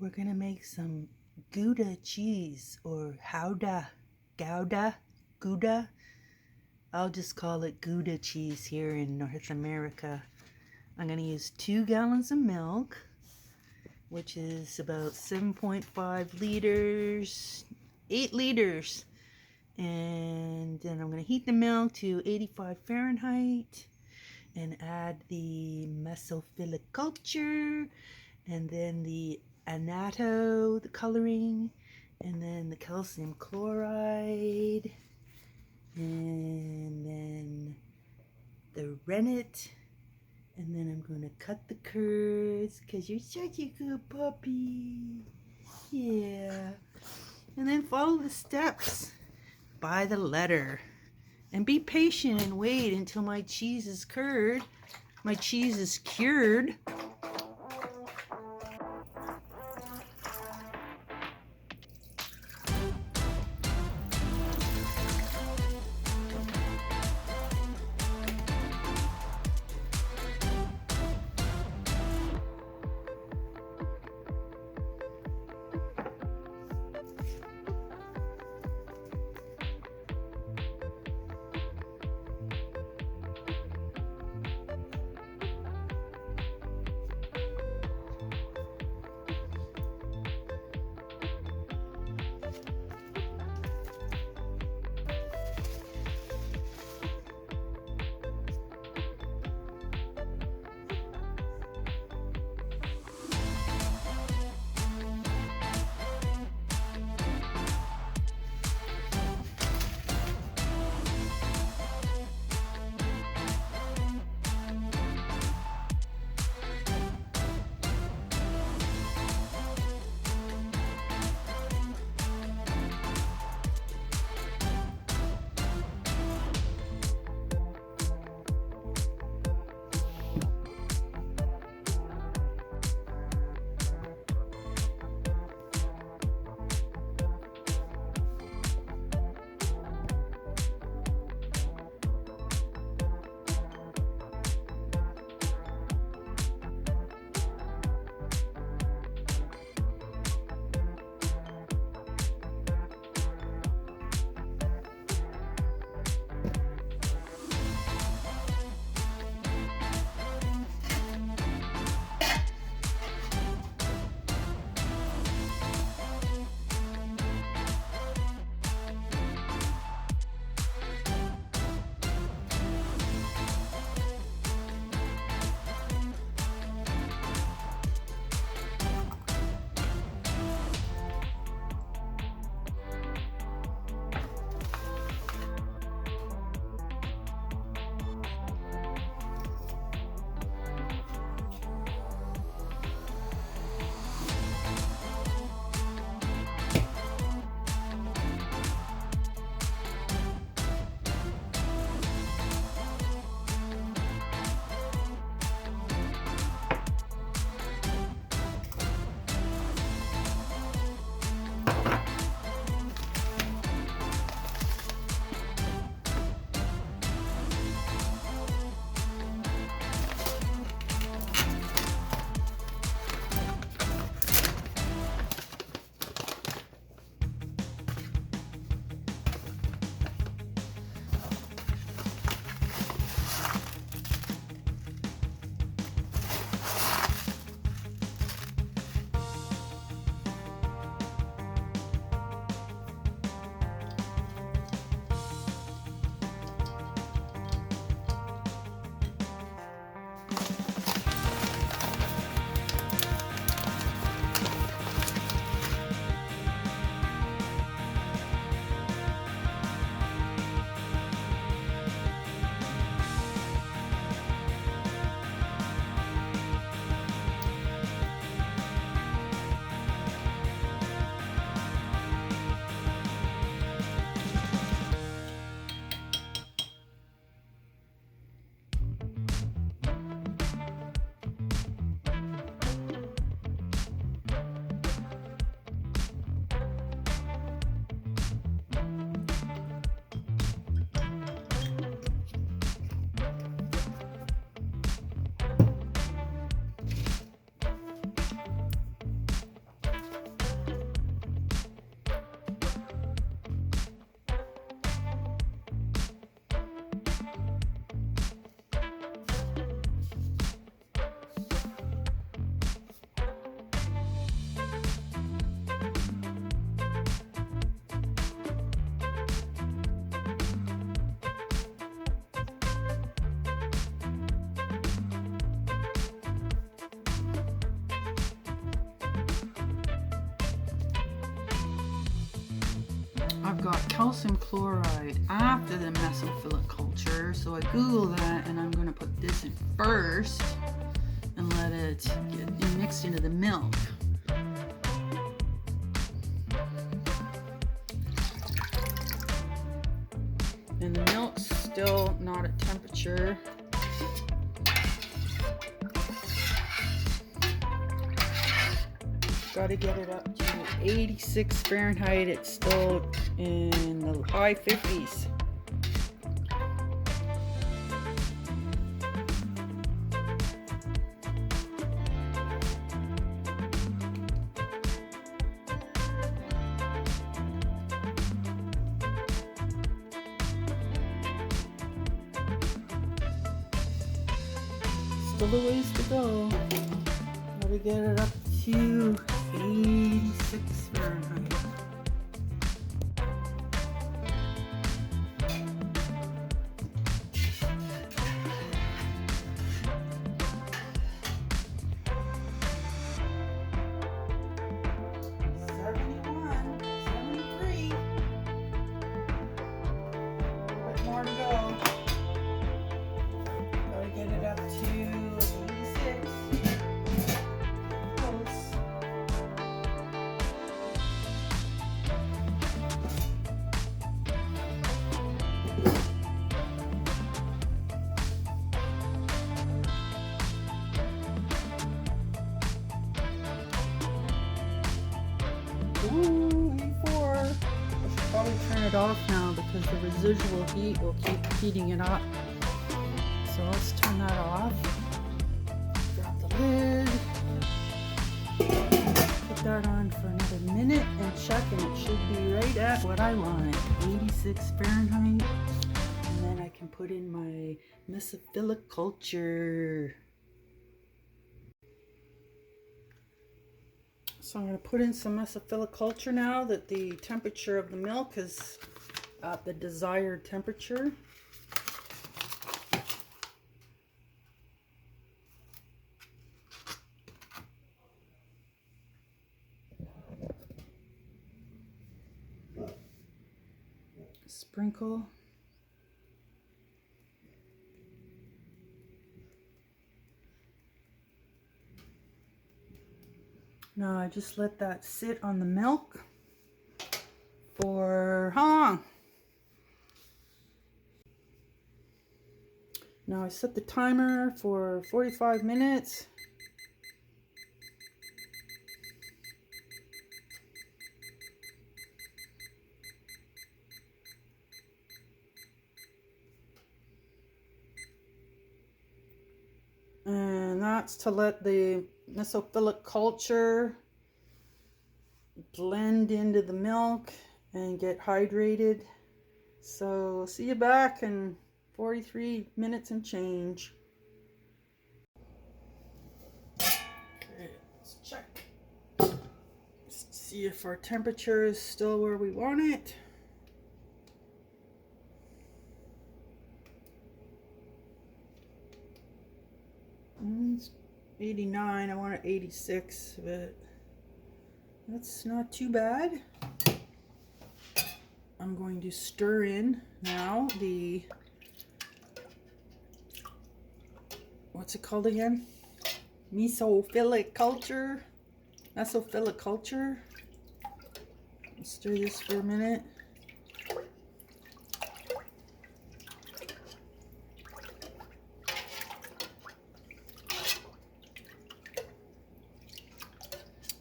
We're gonna make some Gouda cheese or Gouda. I'll just call it Gouda cheese here in North America. I'm gonna use 2 gallons of milk, which is about 7.5 liters, 8 liters. And then I'm gonna heat the milk to 85 Fahrenheit and add the mesophilic culture and then the annatto, the coloring, and then the calcium chloride, and then the rennet, and then I'm going to cut the curds because you're such a good puppy. Yeah. And then follow the steps by the letter. And be patient and wait until my cheese is cured. My cheese is cured. I've got calcium chloride after the mesophilic culture, so I Googled that, and I'm going to put this in first and let it get mixed into the milk. And the milk's still not at temperature. Got to get it up to 86 Fahrenheit. It's still in the high 50s. Still a ways to go. Gotta get it up to 86 Fahrenheit. More to go. Gotta get it up to 86. Close. Ooh, 84. I should probably turn it off now because the residual heat will keep heating it up. So let's turn that off. Drop the lid. Put that on for another minute and check, and it should be right at what I wanted, 86 Fahrenheit. And then I can put in my mesophilic culture. So I'm going to put in some mesophilic culture now that the temperature of the milk is at the desired temperature. Sprinkle. Now I just let that sit on the milk for how long? Now I set the timer for 45 minutes. And that's to let the mesophilic culture blend into the milk and get hydrated. So see you back in 43 minutes and change. Okay, let's check. Let's see if our temperature is still where we want it. It's 89. I want it 86, but that's not too bad. I'm going to stir in now the, what's it called again? Mesophilic culture. Mesophilic culture. Stir this for a minute.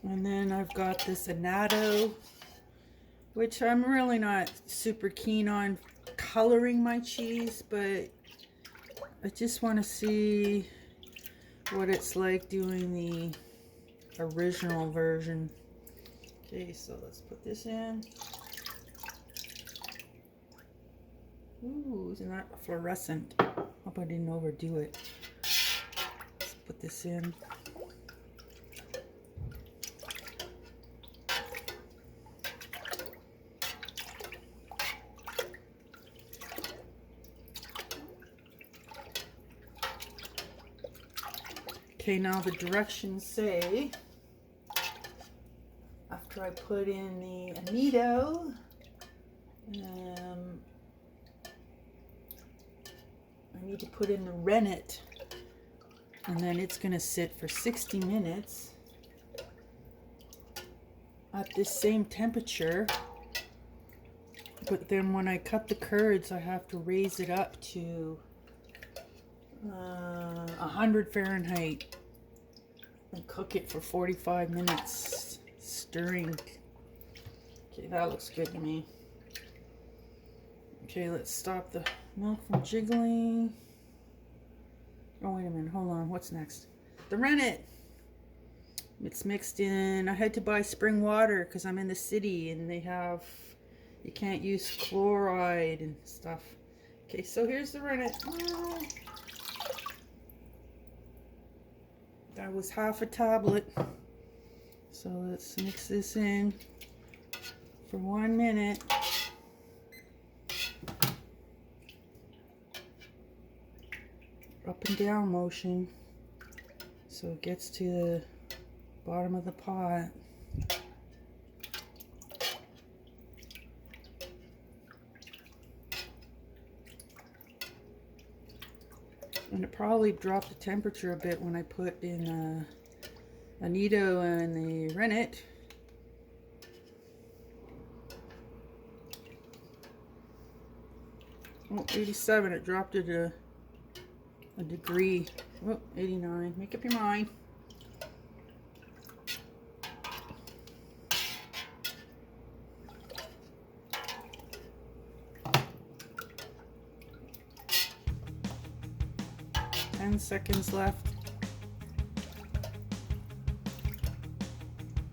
And then I've got this annatto, which I'm really not super keen on coloring my cheese, but I just want to see what it's like doing the original version. Okay, so let's put this in. Ooh, isn't that fluorescent? Hope I didn't overdo it. Let's put this in. Okay, now the directions say, after I put in the annatto, I need to put in the rennet, and then it's going to sit for 60 minutes at this same temperature. But then when I cut the curds, I have to raise it up to 100 Fahrenheit and cook it for 45 minutes, stirring. Okay, that looks good to me. Okay, let's stop the milk from jiggling. Oh, wait a minute. Hold on. What's next? The rennet. It's mixed in. I had to buy spring water because I'm in the city and they have, you can't use chloride and stuff. Okay, so here's the rennet. Oh, that was half a tablet. So let's mix this in for 1 minute. Up and down motion so it gets to the bottom of the pot. And it probably dropped the temperature a bit when I put in Anito and the rennet. Oh, 87, it dropped it a degree. Oh, 89. Make up your mind. Ten seconds left.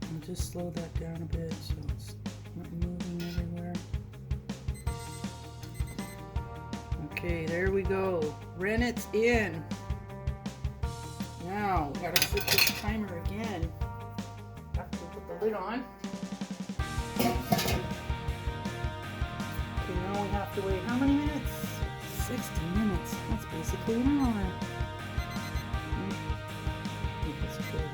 And just slow that down a bit so it's not moving everywhere. Okay, there we go. Rennet's in. Now, we gotta set this timer again. Have to put the lid on. Okay, now we have to wait how many minutes? 60 minutes. That's basically an hour. Let's try this first.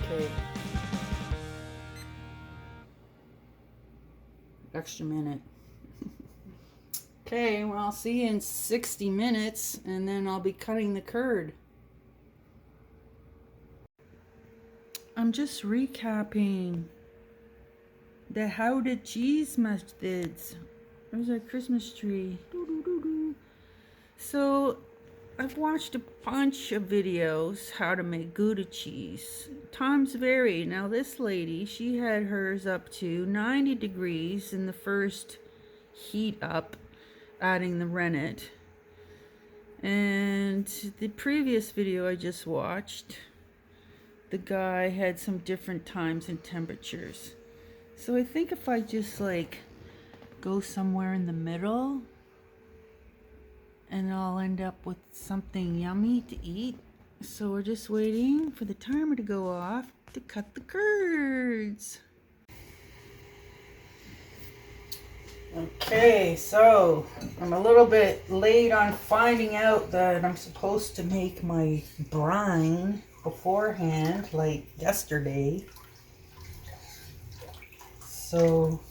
Okay. Extra minute. Okay, well, I'll see you in 60 minutes, and then I'll be cutting the curd. I'm just recapping the how to cheese methods. There's our Christmas tree. So I've watched a bunch of videos how to make Gouda cheese. Times vary. Now this lady, she had hers up to 90 degrees in the first heat up, adding the rennet. And the previous video I just watched, the guy had some different times and temperatures. So I think if I just like go somewhere in the middle, and I'll end up with something yummy to eat. So we're just waiting for the timer to go off to cut the curds. Okay, so I'm a little bit late on finding out that I'm supposed to make my brine beforehand, like yesterday. So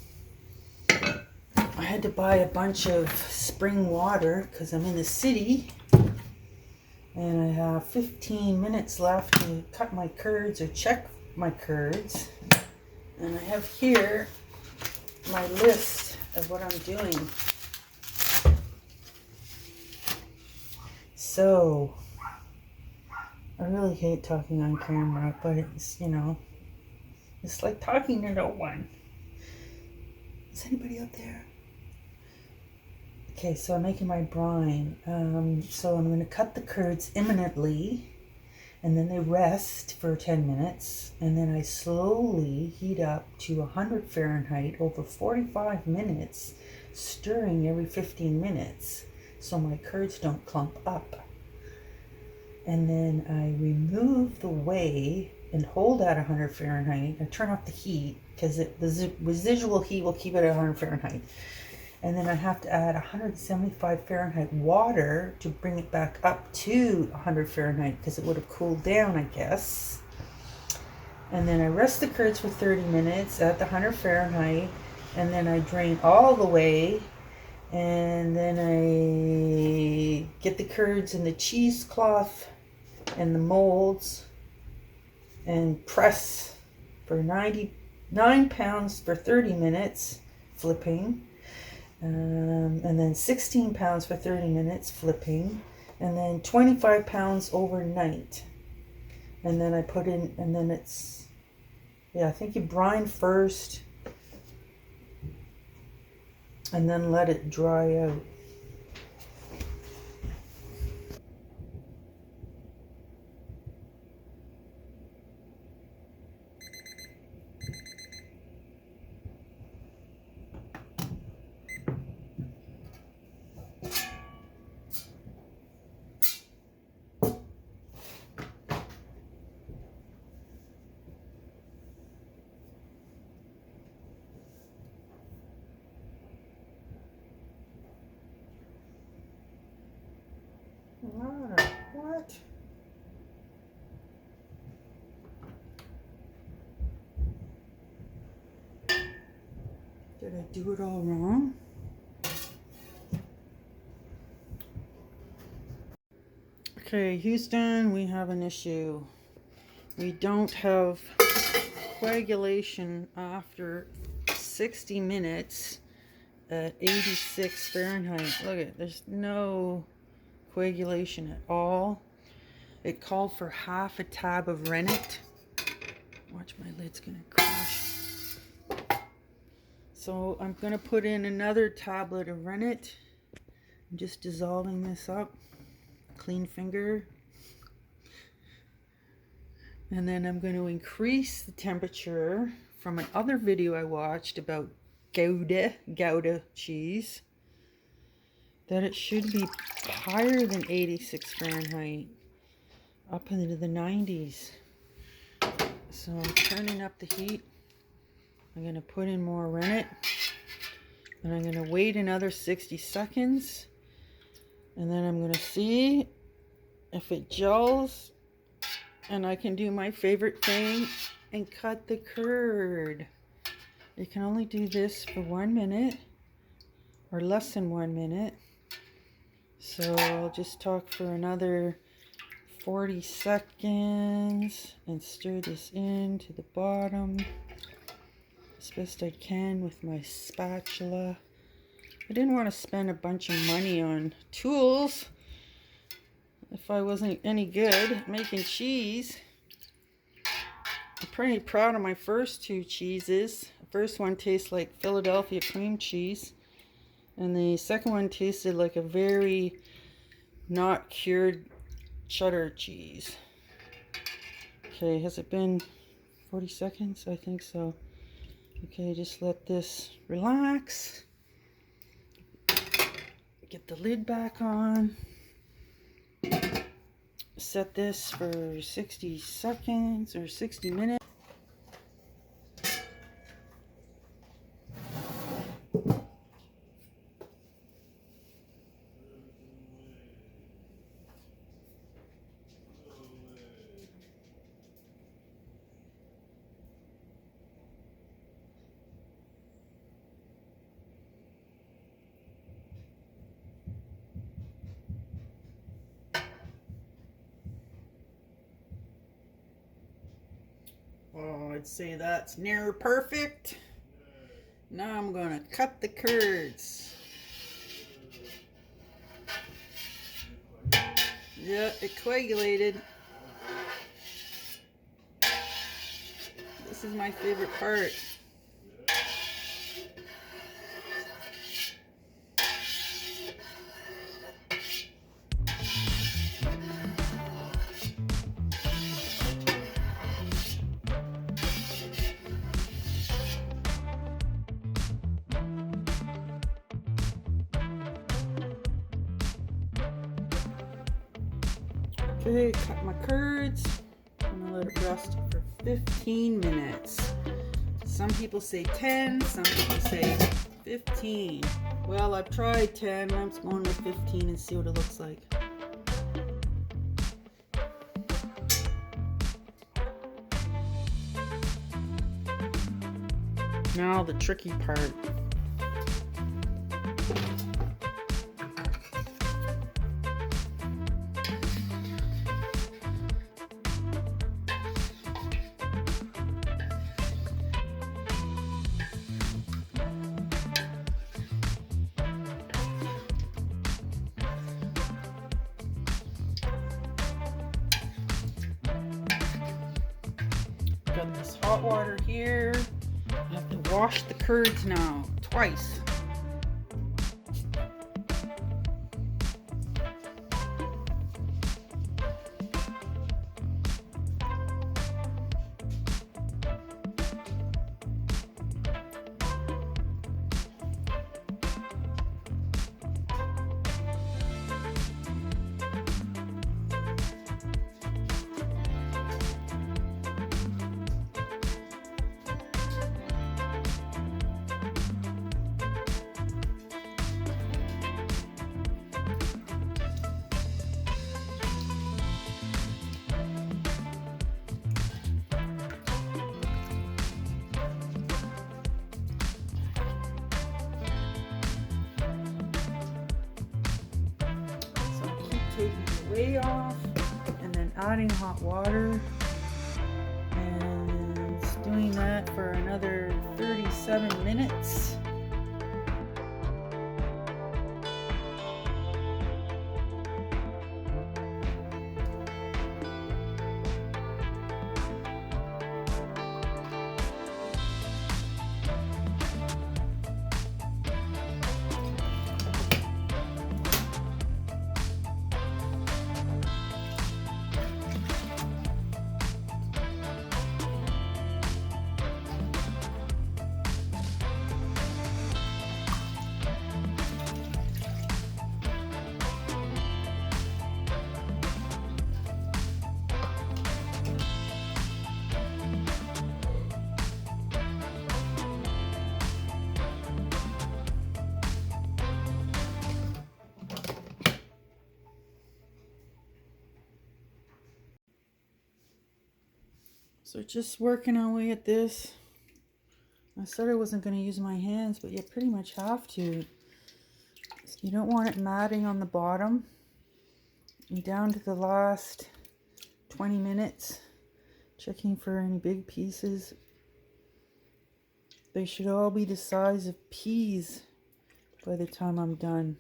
I had to buy a bunch of spring water because I'm in the city and I have 15 minutes left to cut my curds or check my curds. And I have here my list of what I'm doing. So I really hate talking on camera, but it's, you know, it's like talking to no one. Is anybody out there? Okay, so I'm making my brine. So I'm going to cut the curds imminently, and then they rest for 10 minutes, and then I slowly heat up to 100 Fahrenheit over 45 minutes, stirring every 15 minutes so my curds don't clump up. And then I remove the whey and hold at 100 Fahrenheit. I turn off the heat because the residual heat will keep it at 100 Fahrenheit. And then I have to add 175 Fahrenheit water to bring it back up to 100 Fahrenheit because it would have cooled down, I guess. And then I rest the curds for 30 minutes at the 100 Fahrenheit. And then I drain all the way. And then I get the curds in the cheesecloth and the molds and press for 99 pounds for 30 minutes, flipping. And then 16 pounds for 30 minutes, flipping. And then 25 pounds overnight. And then I put in, and then it's, yeah, I think you brine first and then let it dry out. What? Did I do it all wrong? Okay, Houston, we have an issue. We don't have coagulation after 60 minutes at 86 Fahrenheit. Look at, there's no coagulation at all. It called for half a tab of rennet. Watch, my lid's gonna crash. So I'm gonna put in another tablet of rennet. I'm just dissolving this up. Clean finger. And then I'm going to increase the temperature from another video I watched about Gouda cheese, that it should be higher than 86 Fahrenheit, up into the 90s. So I'm turning up the heat. I'm going to put in more rennet, and I'm going to wait another 60 seconds, and then I'm going to see if it gels. And I can do my favorite thing and cut the curd. You can only do this for 1 minute or less than 1 minute. So I'll just talk for another 40 seconds and stir this into the bottom as best I can with my spatula. I didn't want to spend a bunch of money on tools if I wasn't any good at making cheese. I'm pretty proud of my first two cheeses. The first one tastes like Philadelphia cream cheese, and the second one tasted like a very not cured cheddar cheese. Okay, has it been 40 seconds? I think so. Okay, just let this relax. Get the lid back on. Set this for 60 seconds or 60 minutes. Oh, I'd say that's near perfect. Now I'm gonna cut the curds. Yeah, it coagulated. This is my favorite part. Okay, cut my curds. I'm gonna let it rest for 15 minutes. Some people say 10, some people say 15. Well, I've tried 10. I'm going with 15 and see what it looks like. Now the tricky part. Got this hot water here. I have to wash the curds now, twice. Taking the weight off and then adding hot water, and it's doing that for another 37 minutes. So just working our way at this. I said I wasn't going to use my hands, but you pretty much have to. You don't want it matting on the bottom. And down to the last 20 minutes, checking for any big pieces. They should all be the size of peas by the time I'm done.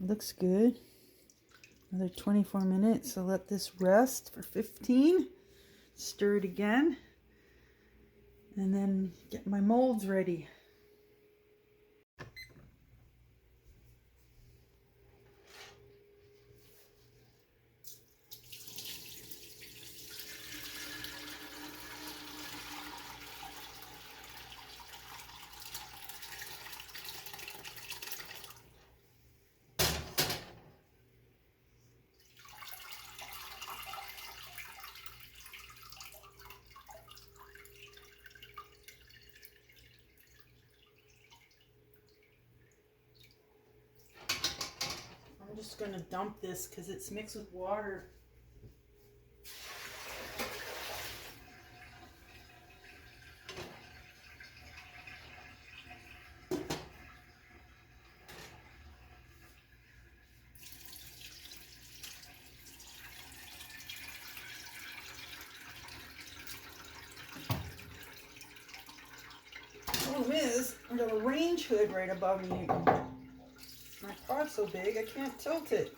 It looks good. Another 24 minutes. I'll let this rest for 15. Stir it again. And then get my molds ready. I'm just going to dump this because it's mixed with water. Problem is, I got a range hood right above me. My pot's so big, I can't tilt it.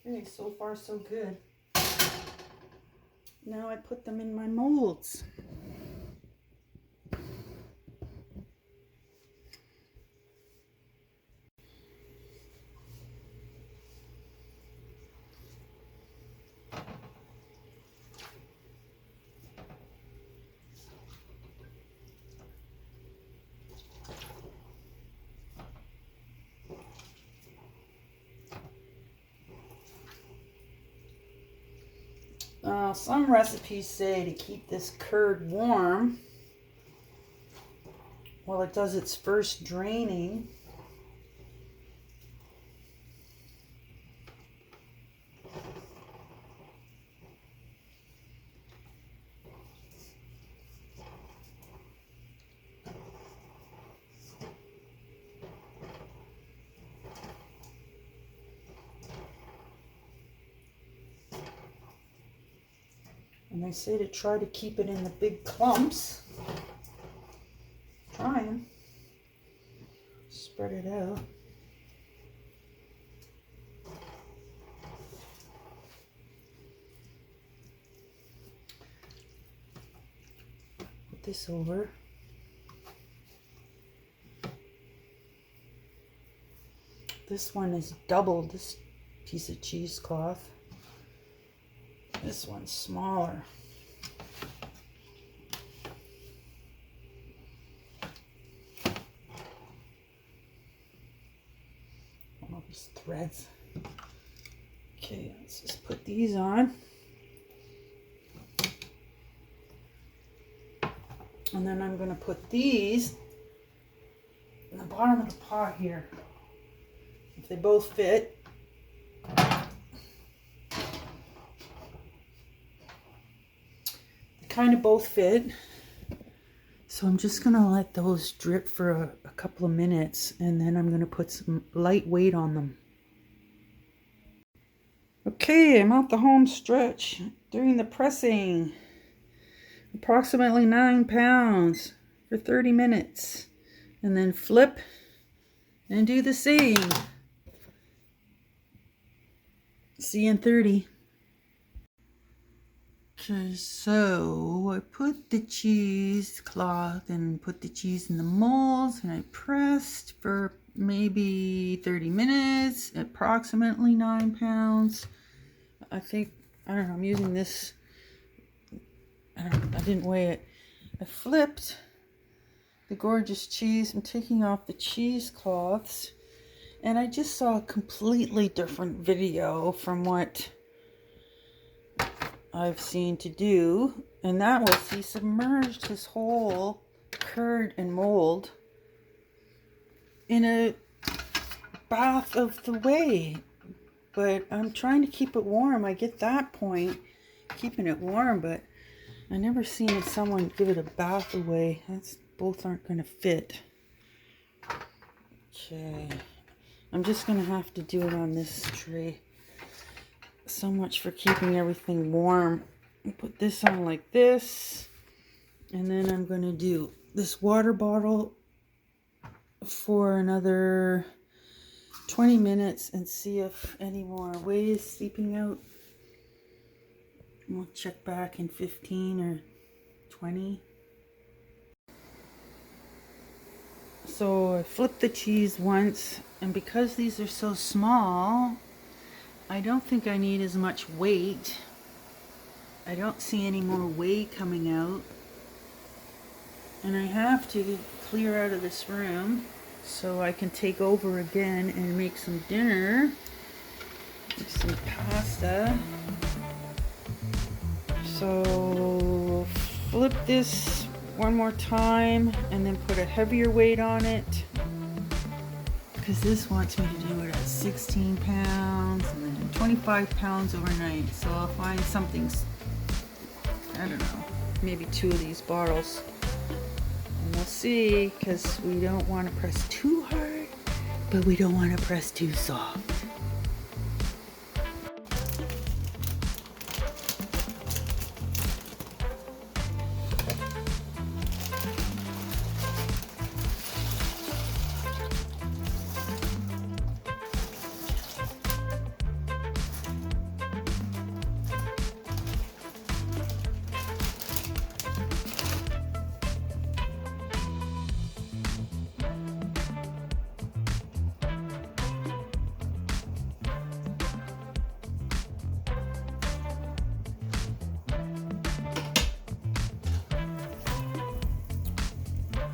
Okay, so far so good. Now I put them in my molds. Some recipes say to keep this curd warm while it does its first draining. And they say to try to keep it in the big clumps. Trying. Spread it out. Put this over. This one is double this piece of cheesecloth. This one's smaller. All these threads. Okay, let's just put these on. And then I'm going to put these in the bottom of the pot here. If they both fit. Kind of both fit, so I'm just gonna let those drip for a couple of minutes, and then I'm gonna put some light weight on them. Okay, I'm out the home stretch doing the pressing. Approximately 9 pounds for 30 minutes, and then flip and do the same. See you in 30. Okay, so I put the cheesecloth and put the cheese in the molds, and I pressed for maybe 30 minutes, approximately 9 pounds. I think, I don't know, I'm using this, I didn't weigh it. I flipped the gorgeous cheese. I'm taking off the cheesecloths, and I just saw a completely different video from what I've seen to do, and that was he submerged his whole curd and mold in a bath of the whey. But I'm trying to keep it warm. I get that point, keeping it warm, but I never seen someone give it a bath of whey. That's both aren't going to fit. Okay, I'm just going to have to do it on this tray. So much for keeping everything warm. Put this on like this, and then I'm going to do this water bottle for another 20 minutes and see if any more whey is seeping out. We'll check back in 15 or 20. So I flipped the cheese once, and because these are so small, I don't think I need as much weight. I don't see any more whey coming out. And I have to clear out of this room so I can take over again and make some dinner. Make some pasta. So flip this one more time and then put a heavier weight on it, because this wants me to do it at 16 pounds and then 25 pounds overnight. So I'll find something, I don't know, maybe 2 of these bottles. And we'll see, because we don't want to press too hard, but we don't want to press too soft.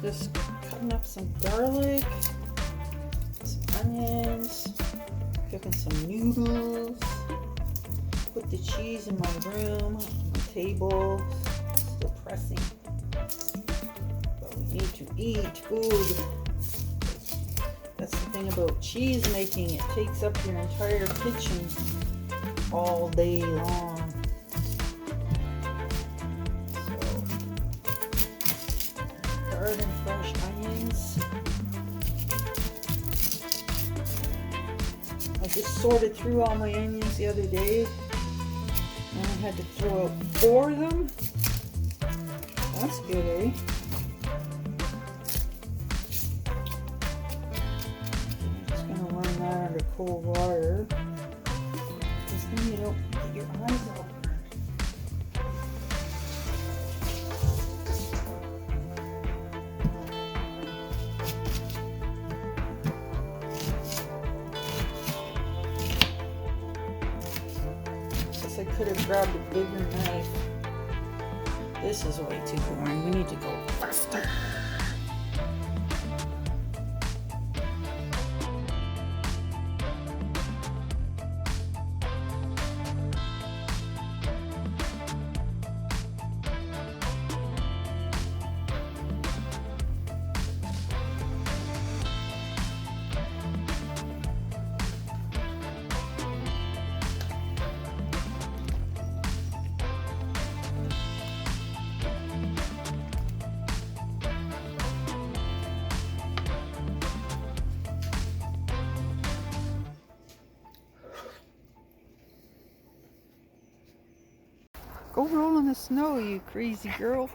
Just cutting up some garlic, some onions, cooking some noodles. put the cheese in my room, on the table. Still pressing. But we need to eat food. That's the thing about cheese making. It takes up your entire kitchen all day long. So, garden fresh onions. I just sorted through all my onions the other day, and I had to throw out 4 of them. That's good, eh? I'm just gonna run that under cold water, because then you don't get your eyes all burned. I could have grabbed a bigger knife. This is way too boring. We need to go faster. Go roll in the snow, you crazy girl.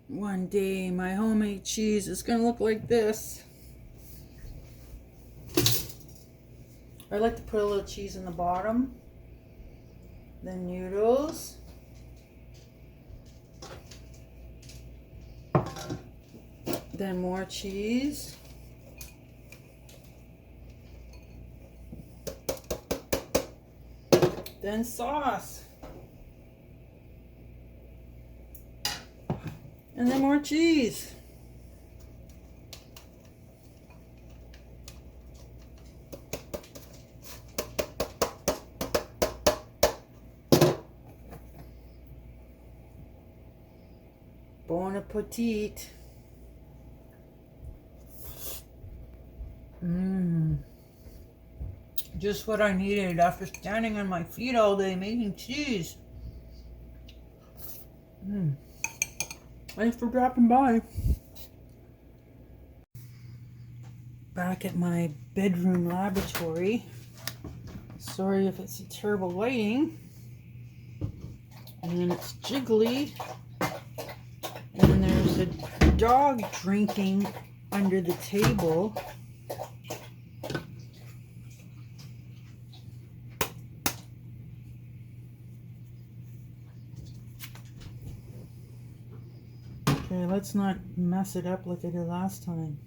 One day my homemade cheese is gonna look like this. I like to put a little cheese in the bottom, then noodles, then more cheese, then sauce, and then more cheese. Bon appetit. Just what I needed after standing on my feet all day making cheese. Thanks for dropping by. Back at my bedroom laboratory. Sorry if it's a terrible lighting. And it's jiggly. And there's a dog drinking under the table. Okay, let's not mess it up like I did last time.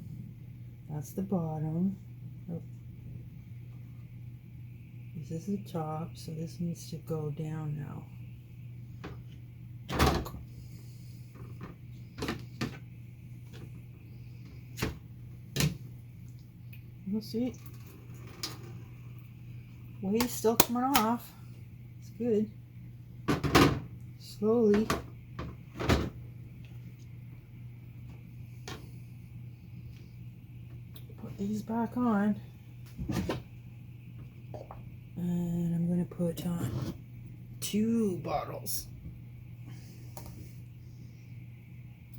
That's the bottom. Oh. This is the top, so this needs to go down now. We'll see. Wave's still coming off. It's good. Slowly. Put these back on. And I'm going to put on 2 bottles.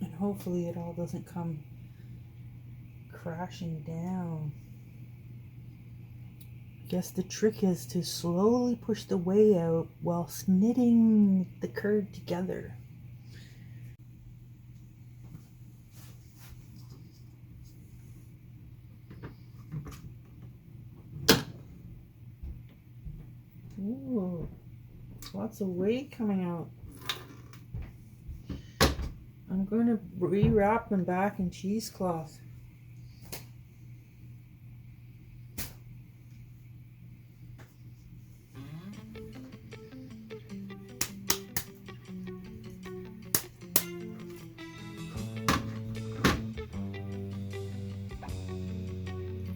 And hopefully it all doesn't come crashing down. I guess the trick is to slowly push the whey out while knitting the curd together. Ooh, lots of whey coming out. I'm going to rewrap them back in cheesecloth.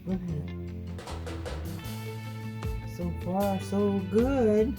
Look at it. So far, so good.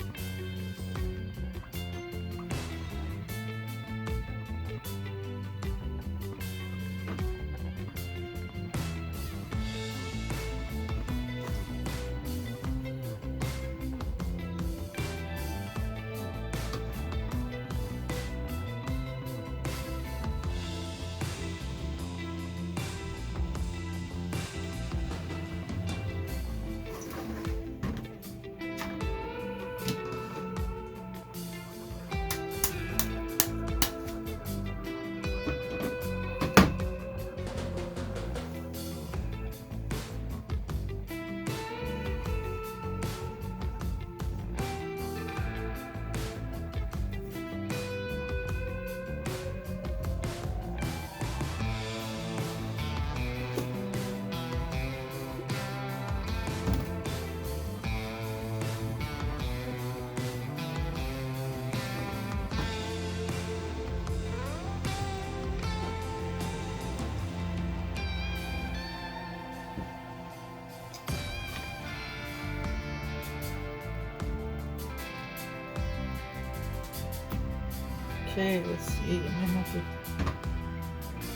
Okay, let's see. I'm gonna have to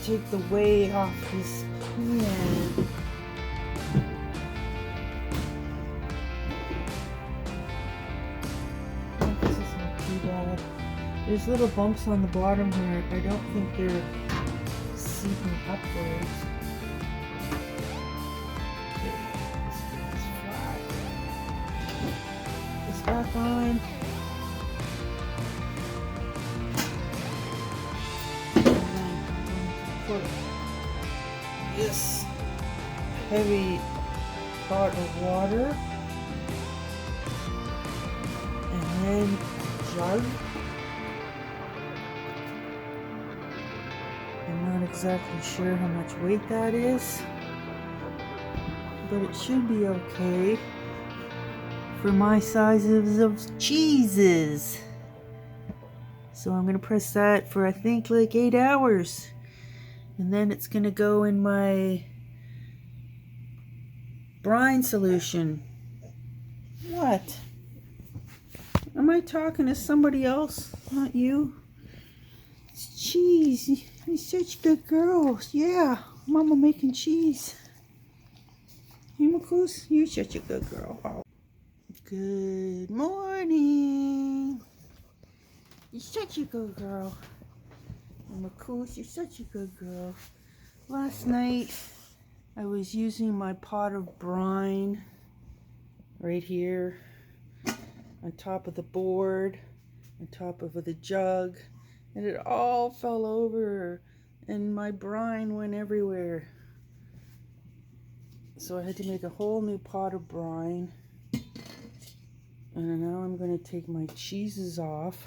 take the weight off this pan. This is not too bad. There's little bumps on the bottom here. I don't think they're seeping upwards. Okay, it's flat. It's back on. Put this heavy pot of water and then jug. I'm not exactly sure how much weight that is, but it should be okay for my sizes of cheeses. So I'm gonna press that for I think like 8 hours. And then it's going to go in my brine solution. What? Am I talking to somebody else? Not you? It's cheese. You're such good girls. Yeah, Mama making cheese. Hey, Macoos, you're such a good girl. Oh. Good morning. You're such a good girl. Macoos, you're such a good girl. Last night I was using my pot of brine right here on top of the board, on top of the jug, and it all fell over and my brine went everywhere. So I had to make a whole new pot of brine. And now I'm going to take my cheeses off.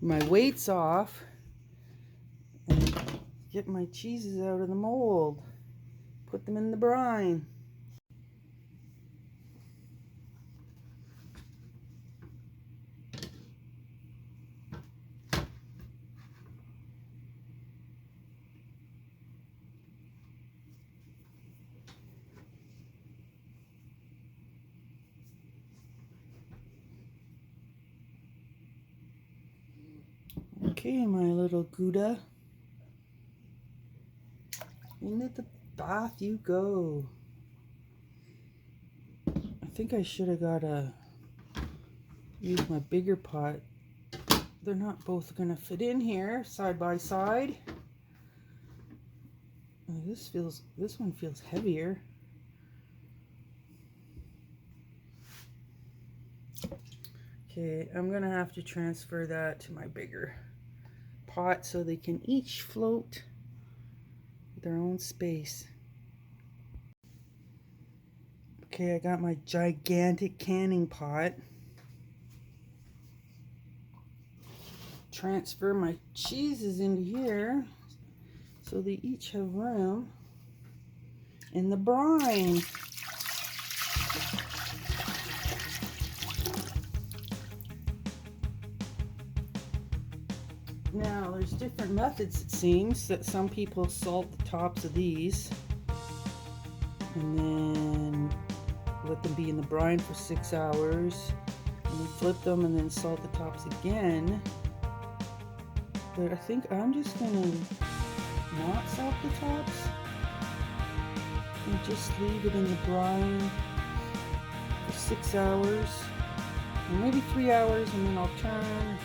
My weights off and get my cheeses out of the mold, put them in the brine. Okay, my little Gouda. Into the bath you go. I think I should have used my bigger pot. They're not both gonna fit in here side by side. This one feels heavier. Okay, I'm gonna have to transfer that to my bigger pot so they can each float their own space. Okay, I got my gigantic canning pot. transfer my cheeses into here so they each have room in the brine. Now, there's different methods, it seems, that some people salt the tops of these and then let them be in the brine for 6 hours, and then flip them and then salt the tops again. But I think I'm just gonna not salt the tops and just leave it in the brine for 6 hours, or maybe 3 hours, and then I'll turn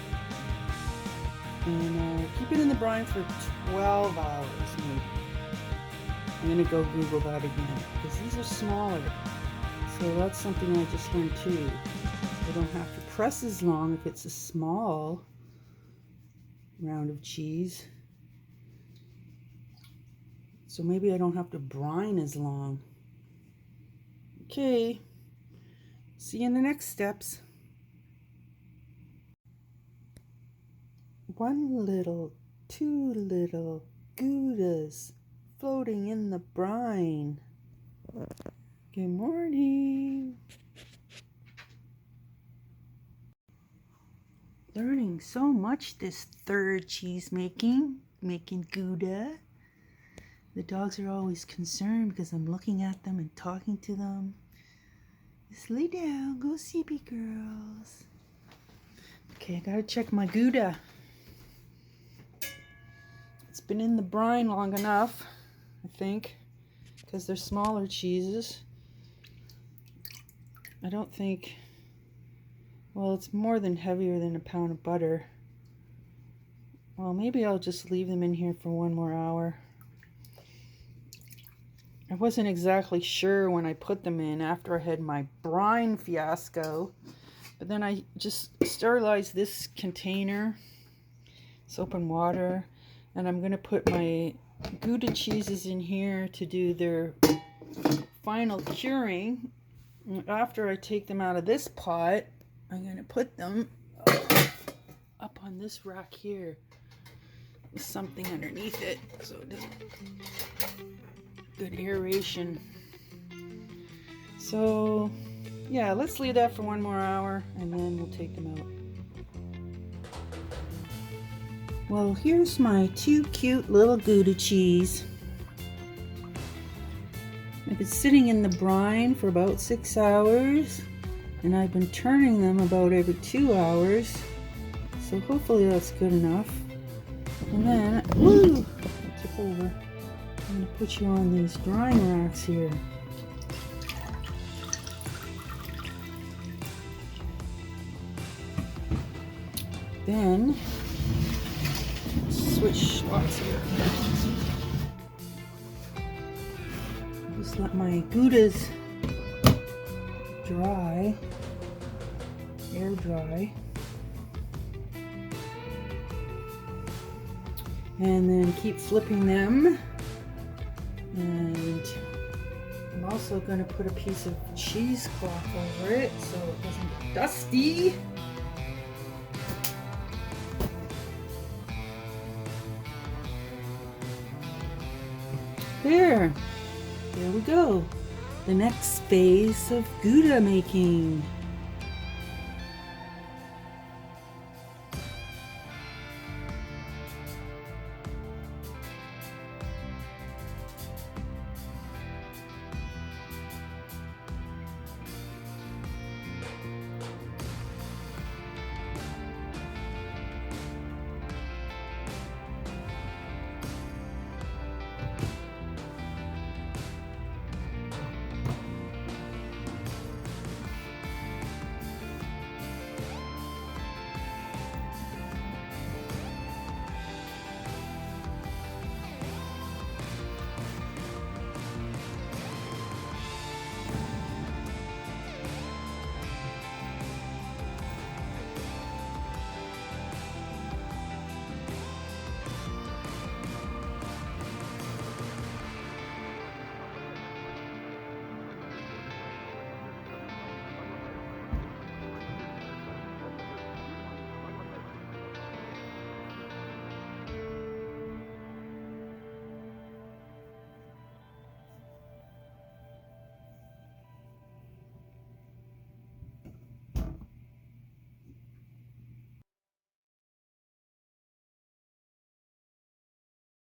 and keep it in the brine for 12 hours maybe. I'm gonna go Google that again because these are smaller, so that's something I just learned too. I don't have to press as long if it's a small round of cheese, so maybe I don't have to brine as long. Okay, see you in the next steps. One little, two little Goudas floating in the brine. Good morning. Learning so much this third cheese making Gouda. The dogs are always concerned because I'm looking at them and talking to them. Just lay down, go sleepy girls. Okay, I gotta check my Gouda. It's been in the brine long enough, I think, because they're smaller cheeses. I don't think, well, it's more than heavier than a pound of butter. Well, maybe I'll just leave them in here for 1 more hour. I wasn't exactly sure when I put them in after I had my brine fiasco, but then I just sterilized this container, soap and water, and I'm going to put my Gouda cheeses in here to do their final curing. And after I take them out of this pot, I'm going to put them up on this rack here with something underneath it so it doesn't, good aeration. So yeah, let's leave that for 1 more hour and then we'll take them out. Well, here's my 2 cute little Gouda cheese. I've been sitting in the brine for about 6 hours, and I've been turning them about every 2 hours, so hopefully that's good enough. And then, woo, I took over. I'm going to put you on these drying racks here. Then switch spots here. Just let my Goudas dry, air dry, and then keep flipping them. And I'm also going to put a piece of cheesecloth over it so it doesn't get dusty. There we go. The next phase of Gouda making.